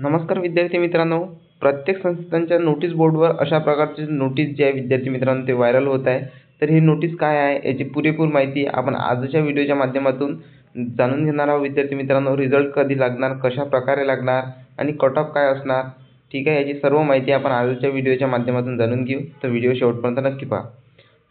नमस्कार विद्यार्थी मित्रांनो, प्रत्येक संस्थांच्या नोटीस बोर्डवर अशा प्रकारची नोटीस जी आहे विद्यार्थी मित्रांनो ते व्हायरल होत आहे। तर ही नोटीस काय आहे याची पुरेपूर माहिती आपण आजच्या व्हिडिओच्या माध्यमातून जाणून घेणार आहोत। विद्यार्थी मित्रांनो, रिझल्ट कधी लागणार, कशा प्रकारे लागणार आणि कट ऑफ काय असणार, ठीक आहे, याची सर्व माहिती आपण आजच्या व्हिडिओच्या माध्यमातून जाणून घेऊ। तर व्हिडिओ शेवटपर्यंत नक्की पहा।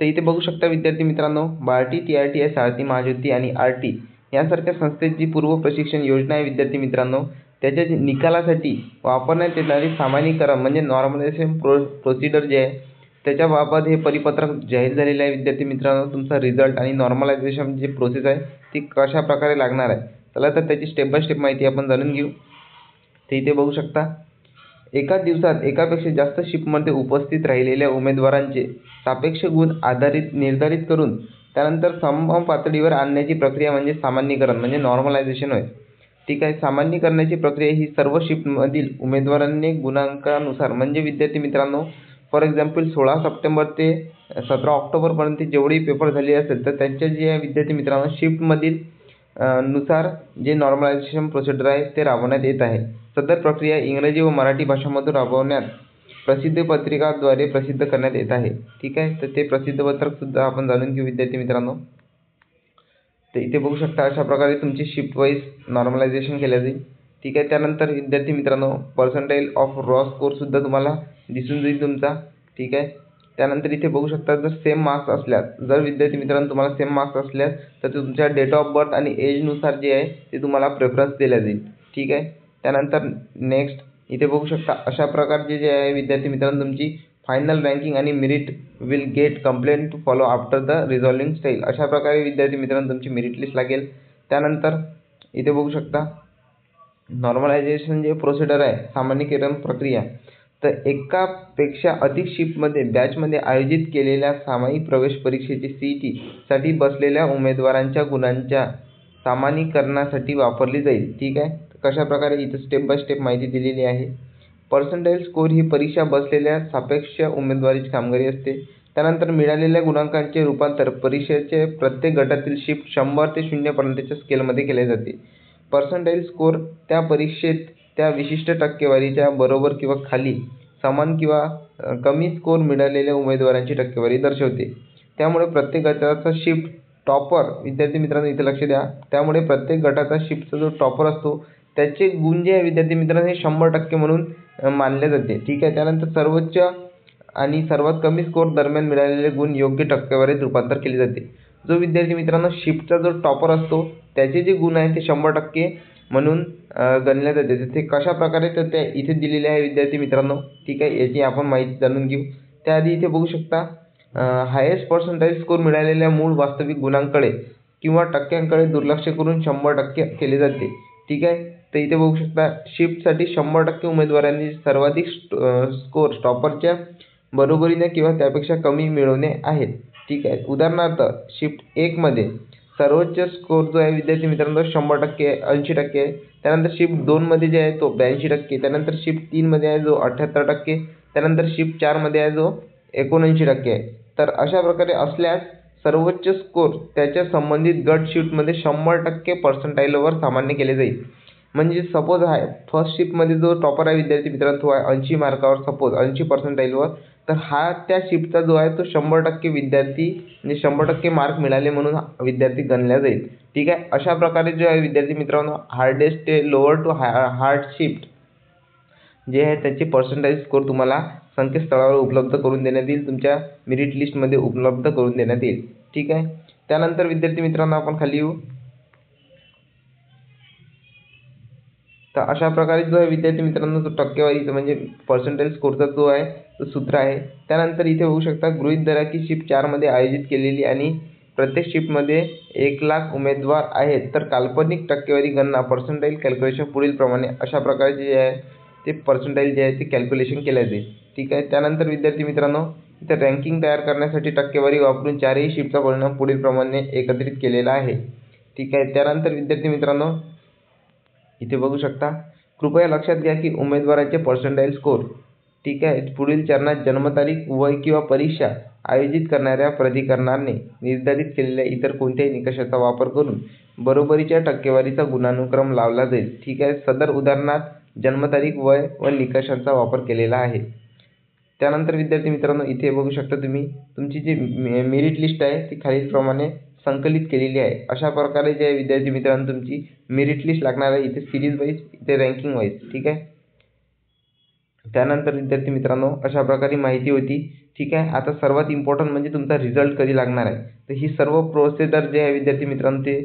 तर इथे बघू शकता विद्यार्थी मित्रांनो, बार्टी, TRTI, सारथी महाज्योती आणि RT यांसारख्या संस्थेची पूर्व प्रशिक्षण योजना आहे विद्यार्थी मित्रांनो। त्याच्या निकालासाठी वापरण्यात येणारी सामान्यीकरण म्हणजे नॉर्मलायझेशन प्रोसिजर जे आहे त्याच्याबाबत हे परिपत्रक जाहीर झालेले आहे विद्यार्थी मित्रांनो। तुमचा रिझल्ट आणि नॉर्मलायझेशन जी प्रोसेस आहे ती कशा प्रकारे लागणार आहे, चला तर त्याची स्टेप बाय स्टेप माहिती आपण जाणून घेऊ। तर इथे बघू शकता, एका दिवसात एकापेक्षा जास्त शिफ्टमध्ये उपस्थित राहिलेल्या उमेदवारांचे सापेक्ष गुण निर्धारित करून त्यानंतर सम पातळीवर आणण्याची प्रक्रिया म्हणजे सामान्यीकरण म्हणजे नॉर्मलायझेशन होय, ठीक आहे। सामान्यीकरणाची प्रक्रिया ही सर्व शिफ्टमधील उमेदवारांनी गुणांकानुसार म्हणजे विद्यार्थी मित्रांनो, फॉर एक्झाम्पल 16 सप्टेंबर ते 17 ऑक्टोबरपर्यंत जेवढे पेपर झाले असेल तर त्यांच्या जे विद्यार्थी मित्रांनो शिफ्टमधील नुसार जे नॉर्मलायझेशन प्रोसिजर आहे ते राबवण्यात येत आहे। सदर प्रक्रिया इंग्रजी व मराठी भाषांमधून राबवण्यात प्रसिद्धी पत्रिकाद्वारे प्रसिद्ध करण्यात येत आहे, ठीक आहे। तर ते प्रसिद्ध पत्रक सुद्धा आपण जाणून घेऊ विद्यार्थी मित्रांनो। तर इथे बघू शकता अशा प्रकारे तुमची शिफ्ट वाईज नॉर्मलायझेशन केले जाईल, ठीक आहे। त्यानंतर विद्यार्थी मित्रांनो, पर्सेंटाइल ऑफ रॉ स्कोर सुद्धा तुम्हाला दिसून जाईल तुमचा, ठीक आहे। त्यानंतर इथे बघू शकता, जर सेम मार्क्स असल्यास, जर विद्यार्थी मित्रांनो तुम्हाला सेम मार्क्स असल्यास तर तुमच्या डेट ऑफ बर्थ आणि एजनुसार जे आहे ते तुम्हाला प्रेफरन्स दिला जाईल, ठीक आहे। त्यानंतर नेक्स्ट इथे बघू शकता अशा प्रकारचे जे आहे विद्यार्थी मित्रांनो तुमची फायनल रँकिंग आणि merit will get complaint to follow after the resolving style, अशा प्रकारे विद्यार्थी मित्रांनो तुमची मेरिट लिस्ट लागेल। त्यानंतर इथे बघू शकता नॉर्मलायझेशन जे प्रोसिजर आहे सामान्यीकरण प्रक्रिया, तर एकापेक्षा अधिक शिफ्टमध्ये बॅचमध्ये आयोजित केलेल्या सामायिक प्रवेश परीक्षेची CET साठी बसलेल्या उमेदवारांच्या गुणांच्या सामान्यीकरणासाठी वापरली जाईल, ठीक आहे। कशा प्रकारे इथे स्टेप बाय स्टेप माहिती दिलेली आहे। पर्सेंटाइल स्कोर ही परीक्षा बसलेल्या सापेक्ष उमेदवारीची कामगिरी असते। त्यानंतर मिळालेल्या गुणांकांचे रूपांतर परीक्षेचे प्रत्येक गटातील शिफ्ट 100 ते 0 पर्यंतच्या स्केलमध्ये केले जाते। पर्सेंटाइल स्कोर त्या परीक्षेत त्या विशिष्ट टक्केवारीच्या बरोबर किंवा खाली समान किंवा कमी स्कोर मिळालेल्या उमेदवारांची टक्केवारी दर्शवते। त्यामुळे प्रत्येक गटाचा शिफ्ट टॉपर, विद्यार्थी मित्रांनो इथे लक्ष द्या, त्यामुळे प्रत्येक गटाचा शिफ्टचा जो टॉपर असतो त्याचे गुण जे आहे विद्यार्थी मित्रांनो हे 100% म्हणून मानले जाते, ठीक आहे। त्यानंतर सर्वोच्च आणि सर्वात कमी स्कोर दरम्यान मिळालेले गुण योग्य टक्केवारीत रूपांतर केले जाते। जो विद्यार्थी मित्रांनो शिफ्टचा जो टॉपर असतो त्याचे जे गुण आहेत ते 100% म्हणून गणले जाते। ते कशा प्रकारे तर ते इथे दिलेले आहे विद्यार्थी मित्रांनो, ठीक आहे, याची आपण माहिती जाणून घेऊ। त्याआधी इथे बघू शकता हायेस्ट पर्सेंटाइल स्कोर मिळालेल्या मूळ वास्तविक गुणांकडे किंवा टक्क्यांकडे दुर्लक्ष करून 100% केले जाते, ठीक आहे। तर इथे बघू शकता शिफ्टसाठी 100% उमेदवारांनी सर्वाधिक स्कोर टॉपरच्या बरोबरीने किंवा त्यापेक्षा कमी मिळवणे आहेत, ठीक आहे। उदाहरणार्थ शिफ्ट 1 मध्ये सर्वोच्च स्कोर जो आहे विद्यार्थी मित्रांनो 100% 80% आहे। त्यानंतर शिफ्ट 2 मध्ये जे आहे तो 82%, त्यानंतर शिफ्ट 3 मध्ये आहे जो 78%, त्यानंतर शिफ्ट 4 मध्ये आहे जो 79% आहे। तर अशा प्रकारे असल्यास सर्वोच्च स्कोर त्याच्या संबंधित गट शिफ्टमध्ये 100% पर्सेंटाइलवर सामान्य केले जाईल। म्हणजे सपोज आहे फर्स्ट शिफ्टमध्ये जो टॉपर आहे विद्यार्थी मित्रांनो तो आहे 80 मार्कावर, सपोज 80 पर्सेंटाइलवर, तर हा त्या शिफ्टचा जो आहे तो 100% विद्यार्थी म्हणजे 100% मार्क मिळाले म्हणून विद्यार्थी गणला जाईल, ठीक आहे। अशा प्रकारे जो आहे विद्यार्थी मित्रांनो हार्डेस्ट ते लोअर टू हार्ड शिफ्ट जे आहे त्याची पर्सेंटाइल स्कोर तुम्हाला संकेतस्थळावर उपलब्ध करून देण्यात येईल, तुमच्या मेरिट लिस्टमध्ये उपलब्ध करून देण्यात येईल, ठीक आहे। त्यानंतर विद्यार्थी मित्रांनो आपण खाली येऊ, तर अशा प्रकारे जो आहे विद्यार्थी मित्रांनो तो टक्केवारीचा म्हणजे पर्सेंटाइल स्कोरचा जो आहे तो सूत्र आहे। त्यानंतर इथे बघू शकता गृहीत धरा की शिफ्ट 4 मध्ये आयोजित केलेली आणि प्रत्येक शिफ्टमध्ये 1,00,000 उमेदवार आहेत, तर काल्पनिक टक्केवारी गणना पर्सेंटाइल कॅल्क्युलेशन पुढील प्रमाणे अशा प्रकारचे जे आहे ते पर्सेंटाइल जे आहे ते कॅल्क्युलेशन केले जाईल, ठीक आहे। त्यानंतर विद्यार्थी मित्रांनो इथे रँकिंग तयार करण्यासाठी टक्केवारी वापरून चारही शिफ्टचा परिणाम पुढील प्रमाणे एकत्रित केलेला आहे, ठीक आहे। त्यानंतर विद्यार्थी मित्रांनो इथे बघू शकता, कृपया लक्षात घ्या की उमेदवाराचे पर्सेंटाइल स्कोर, ठीक आहे, पुढील चरणात जन्मतारीख, वय किंवा परीक्षा आयोजित करणाऱ्या प्राधिकरणाने निर्धारित केलेल्या इतर कोणत्याही निकषाचा वापर करून बरोबरीच्या टक्केवारीचा गुणानुक्रम लावला जाईल, ठीक आहे। सदर उदाहरणात जन्मतारीख, वय व निकषांचा वापर केलेला आहे. त्यानंतर विद्यार्थी मित्रांनो, इथे बघू शकता तुम्ही तुमची जी मेरिट लिस्ट आहे ती खालीलप्रमाणे संकलित केलेली आहे. अशा प्रकारे जे विद्यार्थी मित्रांनो तुमची मेरिट लिस्ट लागणार आहे. इथे सिरीज वाईज, इथे रँकिंग वाईज. ठीक आहे. त्यानंतर विद्यार्थी मित्रांनो अशा प्रकारे माहिती होती. ठीक आहे. आता सर्वात इम्पॉर्टंट म्हणजे तुमचा रिझल्ट कधी लागणार आहे. तर ही सर्व प्रोसिजर जे आहे विद्यार्थी मित्रांनो ते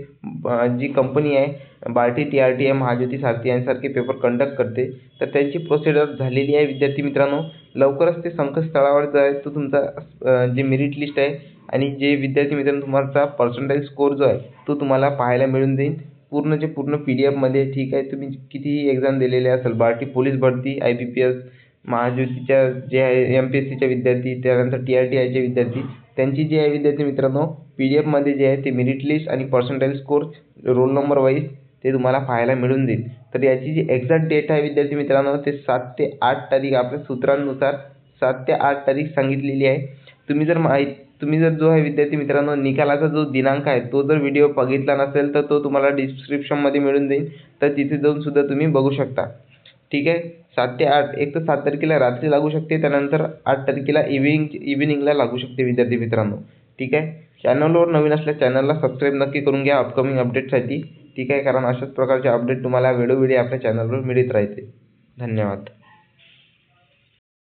जी कंपनी आहे बार्टी, TRTI, महाज्योती, सारथी यांसारखे पेपर कंडक्ट करते. तर त्यांची प्रोसिजर झालेली आहे विद्यार्थी मित्रांनो. लवकरच ते संकेतस्थळावर जो आहे तो तुमचा जे मेरिट लिस्ट आहे आणि जे विद्यार्थी मित्रांनो तुमचा पर्सेंटाइल स्कोर जो आहे तो तुम्हाला पाहायला मिळून जाईल पूर्णचे पूर्ण PDF मध्ये. ठीक आहे. तुम्ही कितीही एक्झाम दिलेले असेल, बार्टी पोलीस भरती, IBPS, महाज्योतीच्या जे आहे MPSCच्या विद्यार्थी, त्यानंतर TRTIचे विद्यार्थी, त्यांची जी आहे विद्यार्थी मित्रांनो PDF मध्ये जे आहे ते मेरिट लिस्ट आणि percentile score roll number wise ते तुम्हाला पाहायला मिळून जाईल. तर याची जी एक्झॅक्ट डेट आहे विद्यार्थी मित्रांनो ते 7 ते 8 तारीख आपल्या सूत्रांनुसार 7 ते 8 तारीख सांगितलेली आहे. तुम्ही जर जो आहे विद्यार्थी मित्रांनो निकालाचा जो दिनांक आहे तो जर व्हिडिओ बघितला नसेल तर तो तुम्हाला डिस्क्रिप्शनमध्ये मिळून जाईल. तर तिथे जाऊन सुद्धा तुम्ही बघू शकता. ठीक आहे. 7 ते 8, एक तर 7 तारखेला रात्री लागू शकते, त्यानंतर 8 तारखेला इव्हिनिंगला लागू शकते विद्यार्थी मित्रांनो. ठीक आहे. चॅनलवर नवीन असल्यास चॅनलला सबस्क्राईब नक्की करून घ्या अपकमिंग अपडेटसाठी. ठीक आहे. कारण अशाच प्रकारचे अपडेट तुम्हाला वेळोवेळी आपल्या चॅनलवर मिळत राहते. धन्यवाद.